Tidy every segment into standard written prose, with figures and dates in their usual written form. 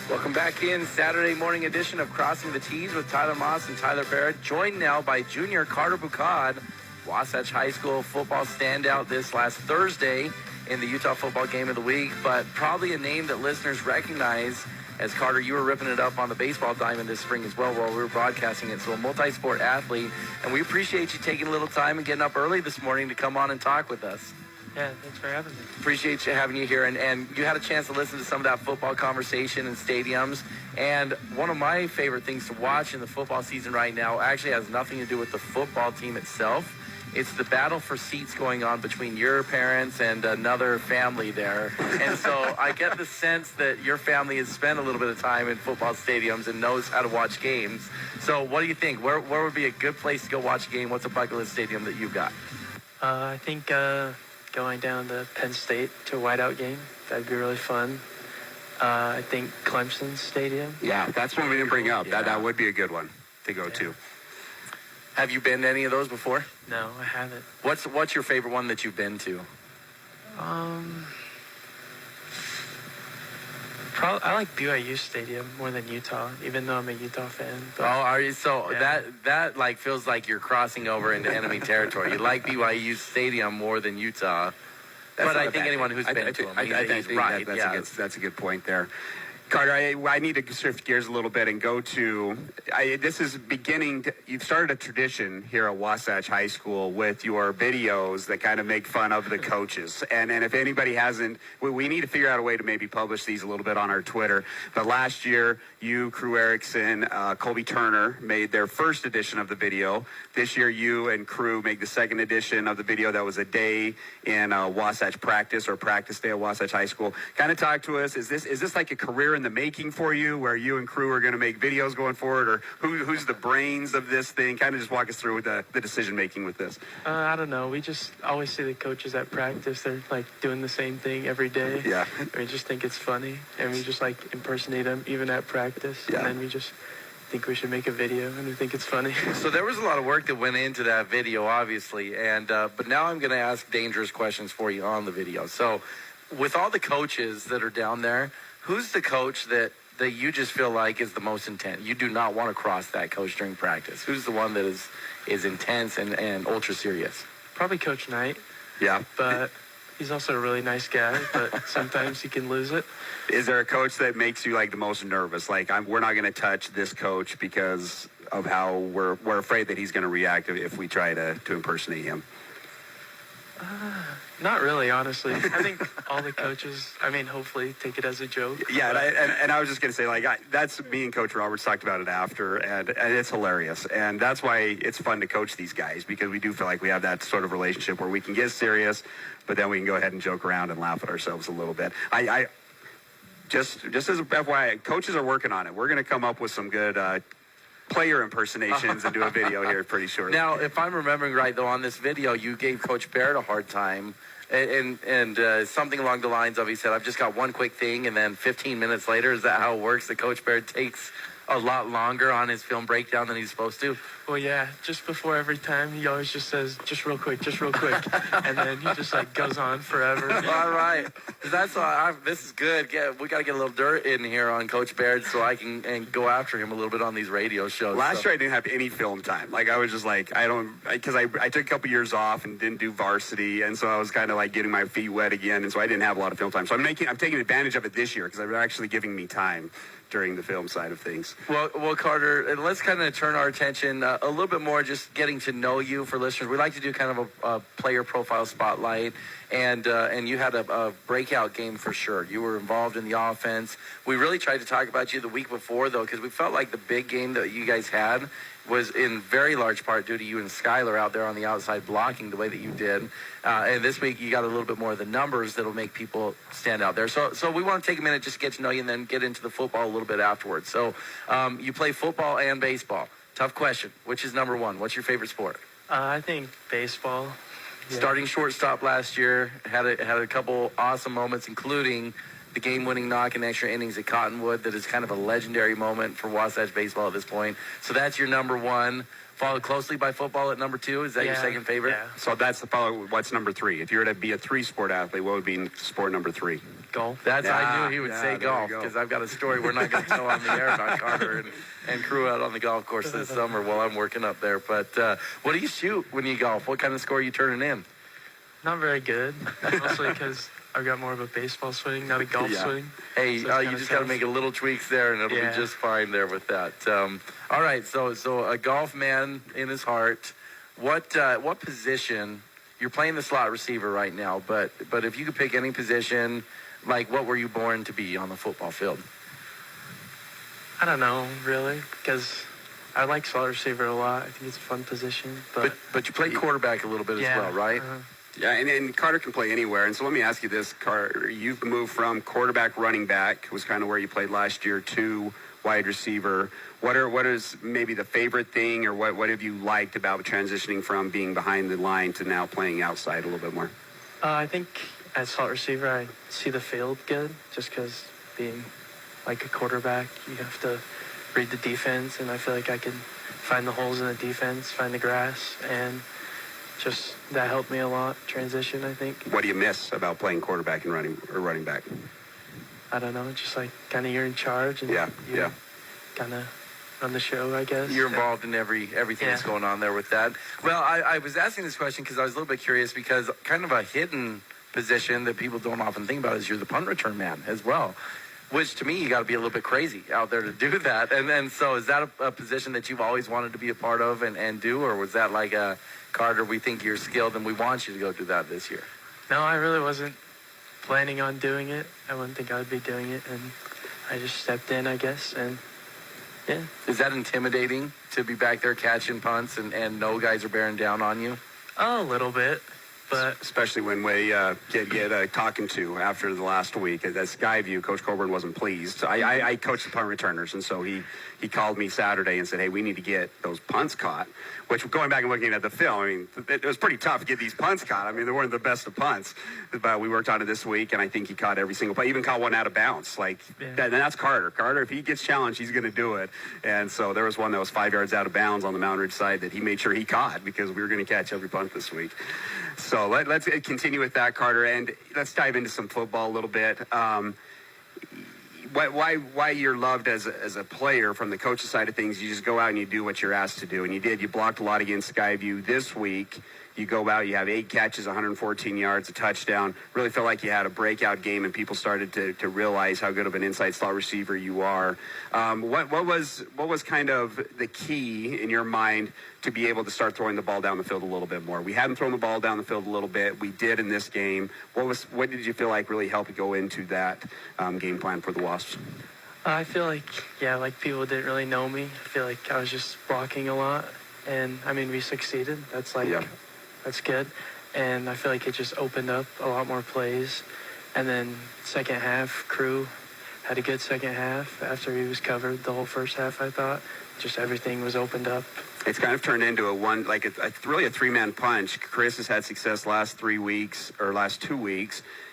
Welcome back in Saturday morning edition of Crossing the T's with Tyler Moss and Tyler Barrett, joined now by junior Carter Bucad, Wasatch High School football standout this last Thursday in the Utah football game of the week, but probably a name that listeners recognize as Carter, you were ripping it up on the baseball diamond this spring as well while we were broadcasting it. So a multi-sport athlete, and we appreciate you taking a little time and getting up early this morning to come on and talk with us. Yeah, thanks for having me. Appreciate you having you here. And you had a chance to listen to some of that football conversation in stadiums. And one of my favorite things to watch in the football season right now actually has nothing to do with the football team itself. It's the battle for seats going on between your parents and another family there. And so I get the sense that your family has spent a little bit of time in football stadiums and knows how to watch games. So what do you think? Where would be a good place to go watch a game? What's a bucket list stadium that you've got? I think going down to Penn State to a whiteout game, that'd be really fun. I think Clemson Stadium. Yeah, that's one we didn't bring up. Yeah. That would be a good one to go to. Have you been to any of those before? No, I haven't. What's your favorite one that you've been to? I like BYU Stadium more than Utah, even though I'm a Utah fan. Oh, are you? So Yeah. that like feels like you're crossing over into enemy territory. You like BYU Stadium more than Utah. But I think anyone who's been to them, he's right. That's a good point there. Carter, I need to shift gears a little bit and go to, this is you've started a tradition here at Wasatch High School with your videos that kind of make fun of the coaches. And if anybody hasn't, we need to figure out a way to maybe publish these a little bit on our Twitter. But last year, you, Crew Erickson, Colby Turner made their first edition of the video. This year, you and Crew made the second edition of the video that was a day in Wasatch practice or practice day at Wasatch High School. Kind of talk to us. Is this like a career in the making for you, where you and Crew are going to make videos going forward, or who's the brains of this thing? Kind of just walk us through the decision making with this. I don't know. We just always see the coaches at practice. They're like doing the same thing every day. Yeah. We just think it's funny, and we just like impersonate them even at practice. Yeah. And then we just think we should make a video, and we think it's funny. So there was a lot of work that went into that video, obviously, and but now I'm going to ask dangerous questions for you on the video. So with all the coaches that are down there, who's the coach that you just feel like is the most intense? You do not want to cross that coach during practice. Who's the one that is intense and ultra serious? Probably Coach Knight. Yeah. But he's also a really nice guy, but sometimes he can lose it. Is there a coach that makes you like the most nervous? Like, we're not going to touch this coach because of how we're afraid that he's going to react if we try to impersonate him. Not really, honestly. I think all the coaches, hopefully take it as a joke. Yeah, and I was just going to say, like, that's me and Coach Roberts talked about it after, and it's hilarious. And that's why it's fun to coach these guys, because we do feel like we have that sort of relationship where we can get serious, but then we can go ahead and joke around and laugh at ourselves a little bit. Just as a FYI, coaches are working on it. We're going to come up with some good player impersonations and do a video here pretty shortly. Now, if I'm remembering right, though, on this video, you gave Coach Barrett a hard time, and something along the lines of, he said, I've just got one quick thing, and then 15 minutes later, is that how it works? That Coach Barrett takes a lot longer on his film breakdown than he's supposed to? Well, yeah, just before every time, he always just says, just real quick, and then he just, goes on forever. All right. This is good. We got to get a little dirt in here on Coach Barrett so I can go after him a little bit on these radio shows. Last year, I didn't have any film time. Like, I was just like, because I took a couple years off and didn't do varsity, and so I was kind of like getting my feet wet again, and so I didn't have a lot of film time. So I'm taking advantage of it this year, because they're actually giving me time during the film side of things. Well, Carter, let's kind of turn our attention a little bit more just getting to know you for listeners. We like to do kind of a player profile spotlight, and you had a breakout game for sure. You were involved in the offense. We really tried to talk about you the week before, though, because we felt like the big game that you guys had was in very large part due to you and Skylar out there on the outside blocking the way that you did. And this week you got a little bit more of the numbers that'll make people stand out there. So we want to take a minute just to get to know you and then get into the football a little bit afterwards. So you play football and baseball. Tough question. Which is number one? What's your favorite sport? I think baseball. Yeah. Starting shortstop last year, had a couple awesome moments, including the game-winning knock in extra innings at Cottonwood that is kind of a legendary moment for Wasatch baseball at this point. So that's your number one, followed closely by football at number two. Is that your second favorite? Yeah. So that's the follow. What's number three? If you were to be a three-sport athlete, what would be sport number three? Golf. I knew he would say golf because I've got a story we're not going to tell on the air about Carter and crew out on the golf course this summer while I'm working up there. But what do you shoot when you golf? What kind of score are you turning in? Not very good, mostly because I've got more of a baseball swing, not a golf swing. Hey, So you just got to make a little tweaks there, and it'll be just fine there with that. All right, so a golf man in his heart. What position? You're playing the slot receiver right now, but if you could pick any position, like what were you born to be on the football field? I don't know, really, because I like slot receiver a lot. I think it's a fun position. But you played quarterback a little bit as well, right? Yeah, and Carter can play anywhere. And so let me ask you this, Carter. You've moved from quarterback, running back, was kind of where you played last year, to wide receiver. What is maybe the favorite thing, or what have you liked about transitioning from being behind the line to now playing outside a little bit more? I think as slot receiver, I see the field good, just because being like a quarterback, you have to read the defense, and I feel like I can find the holes in the defense, find the grass, and just that helped me a lot, transition, I think. What do you miss about playing quarterback and running back? I don't know, just like kind of you're in charge and you kind of run the show, I guess. You're involved in everything that's going on there with that. Well, I was asking this question because I was a little bit curious because kind of a hidden position that people don't often think about is you're the punt return man as well, which to me you got to be a little bit crazy out there to do that. And then so is that a position that you've always wanted to be a part of and do, or was that like a Carter, we think you're skilled and we want you to go do that this year? No, I really wasn't planning on doing it. I wouldn't think I would be doing it, and I just stepped in, I guess, and yeah. Is that intimidating to be back there catching punts and no guys are bearing down on you? A little bit, but especially when we get talking to after the last week at Skyview, Coach Coburn wasn't pleased. I coach the punt returners, and so he called me Saturday and said, hey, we need to get those punts caught, which going back and looking at the film, I mean, it was pretty tough to get these punts caught. I mean, they weren't the best of punts, but we worked on it this week, and I think he caught every single play, even caught one out of bounds. Like, and that's Carter. Carter, if he gets challenged, he's going to do it. And so there was one that was 5 yards out of bounds on the Mountain Ridge side that he made sure he caught because we were going to catch every punt this week. So let's continue with that, Carter, and let's dive into some football a little bit. Why you're loved as a player from the coach's side of things? You just go out and you do what you're asked to do, and you did. You blocked a lot against Skyview this week. You go out, you have 8 catches, 114 yards, a touchdown. Really felt like you had a breakout game, and people started to realize how good of an inside slot receiver you are. What was kind of the key in your mind to be able to start throwing the ball down the field a little bit more? We hadn't thrown the ball down the field a little bit. We did in this game. What did you feel like really helped go into that game plan for the Wasps? I feel like, like people didn't really know me. I feel like I was just blocking a lot, and I mean, we succeeded. That's that's good. And I feel like it just opened up a lot more plays. And then second half, Crew had a good second half after he was covered the whole first half, I thought. Just everything was opened up. It's kind of turned into really a three-man punch. Chris has had success last 2 weeks.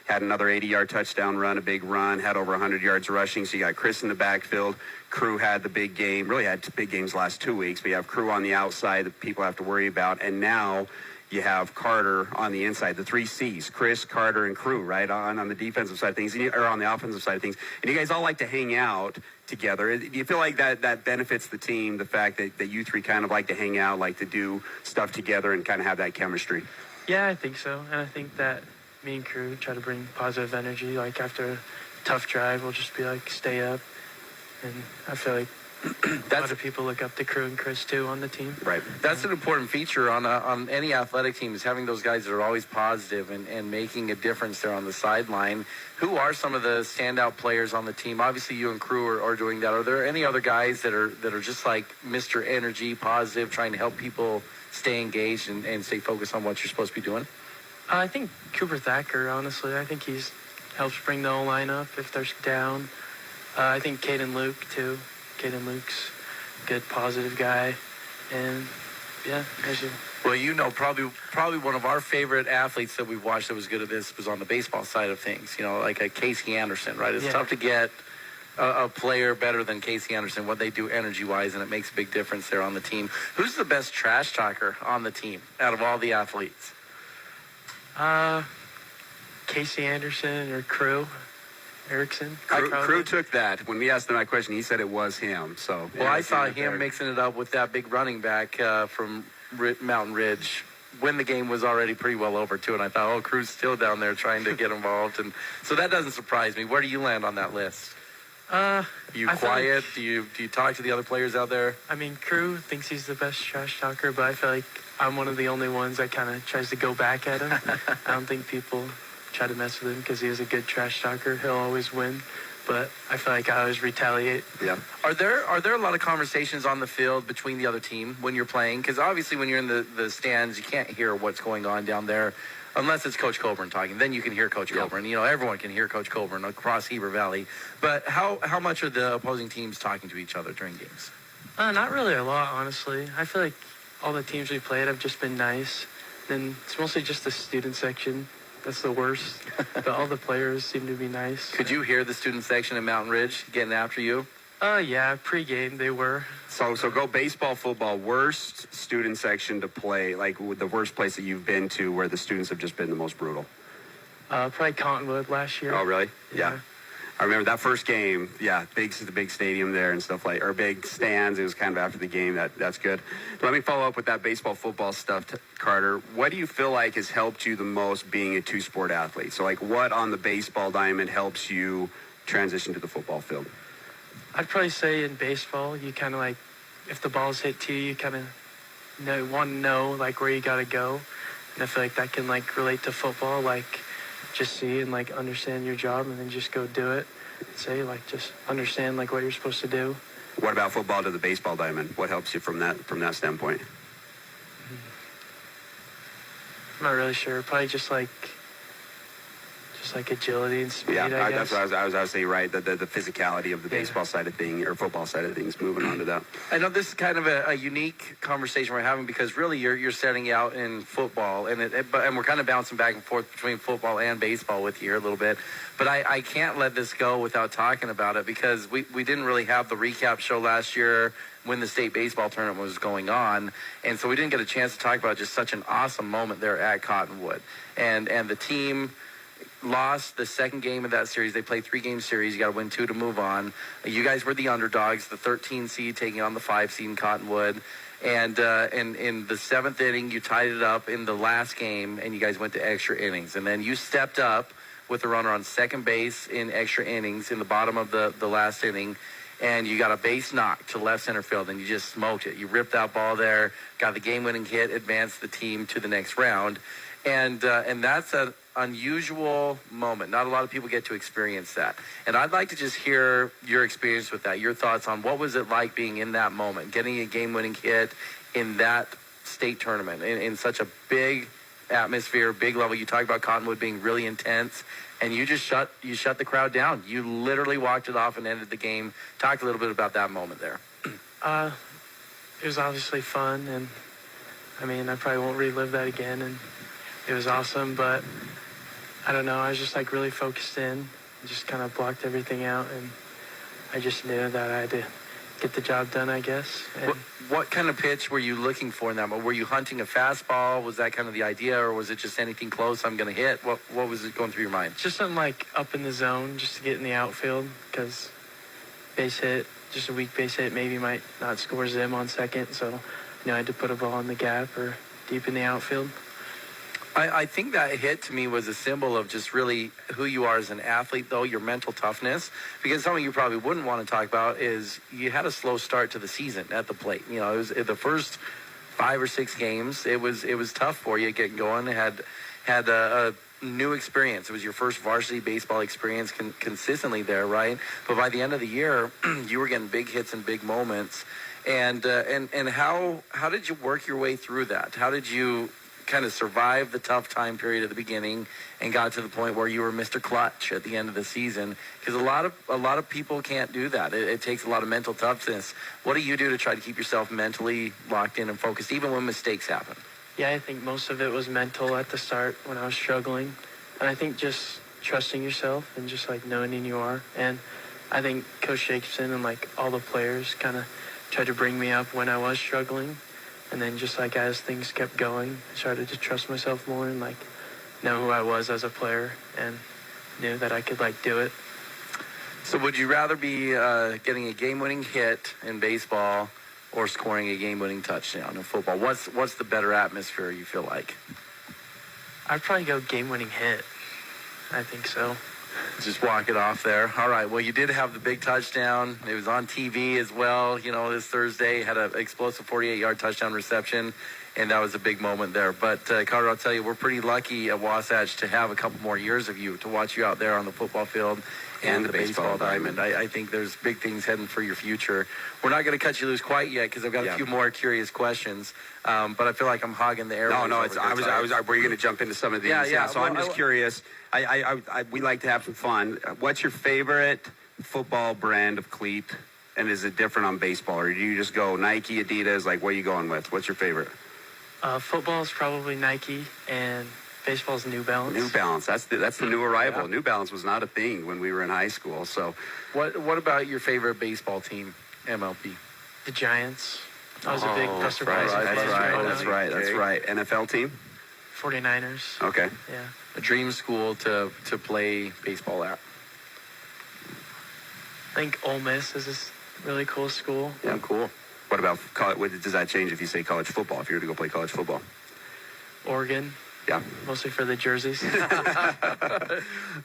Had another 80-yard touchdown run, a big run, had over 100 yards rushing. So you got Chris in the backfield. Crew had the big game, really had big games last 2 weeks. But you have Crew on the outside that people have to worry about. And now you have Carter on the inside, the 3 C's, Chris, Carter, and Crew, right, on the defensive side of things, or on the offensive side of things. And you guys all like to hang out together. Do you feel like that benefits the team, the fact that you three kind of like to hang out, like to do stuff together and kind of have that chemistry? Yeah, I think so. And I think that me and Crew try to bring positive energy. Like after a tough drive, we'll just be like, stay up. And I feel like a lot of people look up to Crew and Chris too on the team. Right. That's an important feature on any athletic team, is having those guys that are always positive and making a difference there on the sideline. Who are some of the standout players on the team? Obviously, you and Crew are doing that. Are there any other guys that are just like Mr. Energy, positive, trying to help people stay engaged and stay focused on what you're supposed to be doing? I think Cooper Thacker, honestly. I think he's helps bring the O-line up if they're down. I think Caden Luke, too. Caden Luke's a good, positive guy. And, yeah, Well, you know, probably one of our favorite athletes that we've watched that was good at this was on the baseball side of things. You know, like a Casey Anderson, right? It's tough to get a player better than Casey Anderson, what they do energy-wise, and it makes a big difference there on the team. Who's the best trash talker on the team out of all the athletes? Casey Anderson or Erickson. Crew took that. When we asked him that question, he said it was him. So, well, I saw him mixing it up with that big running back from Mountain Ridge when the game was already pretty well over, too. And I thought, Crew's still down there trying to get involved. And so that doesn't surprise me. Where do you land on that list? Are you quiet? Do you talk to the other players out there? I mean, Crew thinks he's the best trash talker, but I feel like I'm one of the only ones that kind of tries to go back at him. I don't think people try to mess with him because he is a good trash talker. He'll always win, but I feel like I always retaliate. Yeah. Are there a lot of conversations on the field between the other team when you're playing? Because obviously when you're in the stands, you can't hear what's going on down there unless it's Coach Coburn talking. Then you can hear Coach Coburn. You know, everyone can hear Coach Coburn across Heber Valley. But how much are the opposing teams talking to each other during games? Not really a lot, honestly. I feel like all the teams we played have just been nice. Then it's mostly just the student section. That's the worst. But all the players seem to be nice. Could you hear the student section in Mountain Ridge getting after you? Yeah, pregame they were. So go baseball, football, worst student section to play, like the worst place that you've been to where the students have just been the most brutal. Probably Cottonwood last year. Oh, really? Yeah. I remember that first game. Yeah, the big stadium there and stuff or big stands. It was kind of after the game. That's good. Let me follow up with that baseball, football stuff, Carter. What do you feel like has helped you the most being a two-sport athlete? So, like, what on the baseball diamond helps you transition to the football field? I'd probably say in baseball, you kind of like, if the ball's hit to you, you kind of want to know like where you got to go. And I feel like that can like relate to football, like just see and like understand your job and then just go do it. Say like just understand like what you're supposed to do. What about football to the baseball diamond? What helps you from that standpoint? I'm not really sure. Probably just like agility and speed. I guess. That's what I was saying, right? The physicality of the baseball side of things or football side of things. Moving on to that. I know this is kind of a unique conversation we're having because really you're setting out in football and we're kind of bouncing back and forth between football and baseball with you here a little bit. But I can't let this go without talking about it because we didn't really have the recap show last year when the state baseball tournament was going on. And so we didn't get a chance to talk about just such an awesome moment there at Cottonwood. And the team lost the second game of that series. They played 3-game series. You got to win 2 to move on. You guys were the underdogs, the 13 seed taking on the 5 seed in Cottonwood. And in the 7th inning, you tied it up in the last game, and you guys went to extra innings. And then you stepped up with a runner on second base in extra innings in the bottom of the last inning, and you got a base knock to left center field, and you just smoked it. You ripped that ball there, got the game-winning hit, advanced the team to the next round. And that's an unusual moment. Not a lot of people get to experience that. And I'd like to just hear your experience with that, your thoughts on what was it like being in that moment, getting a game-winning hit in that state tournament in such a big atmosphere, big level. You talk about Cottonwood being really intense, and you just shut the crowd down. You literally walked it off and ended the game. Talk a little bit about that moment there. It was obviously fun, and I mean, I probably won't relive that again, and it was awesome, but I don't know, I was just like really focused in, just kind of blocked everything out, and I just knew that I had to get the job done, I guess. And what kind of pitch were you looking for in that moment? Were you hunting a fastball? Was that kind of the idea, or was it just anything close I'm going to hit? What was it going through your mind? just something like up in the zone, just to get in the outfield, because base hit, just a weak base hit, maybe might not score Zim on second, so I had to put a ball in the gap or deep in the outfield. I think that hit to me was a symbol of just really who you are as an athlete, though, your mental toughness. Because something you probably wouldn't want to talk about is you had a slow start to the season at the plate. You know, it was the first 5 or 6 games. It was tough for you getting going. Had a new experience. It was your first varsity baseball experience consistently there, right? But by the end of the year, you were getting big hits and big moments. And how did you work your way through that? How did you kind of survive the tough time period at the beginning and got to the point where you were Mr. Clutch at the end of the season? Because a lot of people can't do that. It takes a lot of mental toughness. What do you do to try to keep yourself mentally locked in and focused, even when mistakes happen? Yeah, I think most of it was mental at the start when I was struggling. And I think just trusting yourself and just like knowing who you are. And I think Coach Jacobson and like all the players kind of tried to bring me up when I was struggling. And then just like as things kept going, I started to trust myself more and like know who I was as a player and knew that I could like do it. So would you rather be getting a game-winning hit in baseball or scoring a game-winning touchdown in football? What's the better atmosphere you feel like? I'd probably go game-winning hit. I think so. Just walk it off there. All right. Well, you did have the big touchdown. It was on TV as well. You know, this Thursday had an explosive 48-yard touchdown reception, and that was a big moment there. But, Carter, I'll tell you, we're pretty lucky at Wasatch to have a couple more years of you, to watch you out there on the football field and the baseball diamond. I think there's big things heading for your future. We're not going to cut you loose quite yet because I've got a few more curious questions. But I feel like I'm hogging the air. No, were you going to jump into some of these? Yeah. So I'm just curious. We like to have some fun. What's your favorite football brand of cleat? And is it different on baseball? Or do you just go Nike, Adidas? Like, what are you going with? What's your favorite? Football is probably Nike, and baseball is New Balance. New Balance. That's the new arrival. Yeah. New Balance was not a thing when we were in high school. So, what about your favorite baseball team, MLB? The Giants. I was a big Buster That's right. NFL team? 49ers. Okay. Yeah. A dream school to play baseball at? I think Ole Miss is this really cool school. Yeah, cool. What about college? Does that change if you say college football, if you were to go play college football? Oregon. Yeah. Mostly for the jerseys.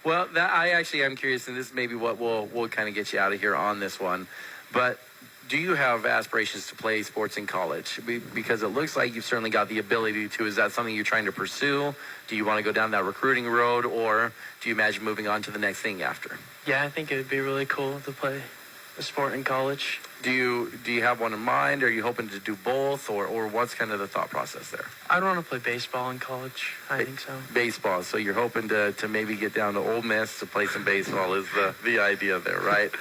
Well, I actually am curious, and this is maybe what we'll kind of get you out of here on this one. But do you have aspirations to play sports in college? Because it looks like you've certainly got the ability to. Is that something you're trying to pursue? Do you want to go down that recruiting road, or do you imagine moving on to the next thing after? Yeah, I think it would be really cool to play a sport in college. Do you have one in mind? Are you hoping to do both, or what's kind of the thought process there? I'd want to play baseball in college. I think so. Baseball. So you're hoping to maybe get down to Ole Miss to play some baseball is the idea there, right?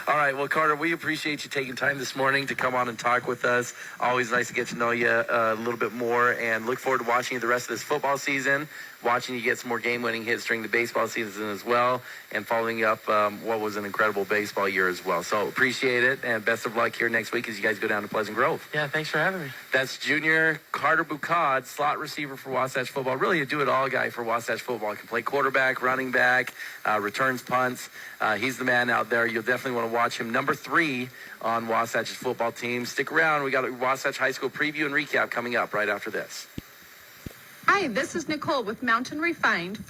All right. Well, Carter, we appreciate you taking time this morning to come on and talk with us. Always nice to get to know you a little bit more, and look forward to watching you the rest of this football season, watching you get some more game-winning hits during the baseball season as well, and following up what was an incredible baseball year as well. So appreciate it, and best of luck here next week as you guys go down to Pleasant Grove. Yeah, thanks for having me. That's junior Carter Bucad, slot receiver for Wasatch football. Really a do-it-all guy for Wasatch football. Can play quarterback, running back, returns punts. He's the man out there. You'll definitely want to watch him. Number 3 on Wasatch's football team. Stick around. We got a Wasatch High School preview and recap coming up right after this. Hi, this is Nicole with Mountain Refined.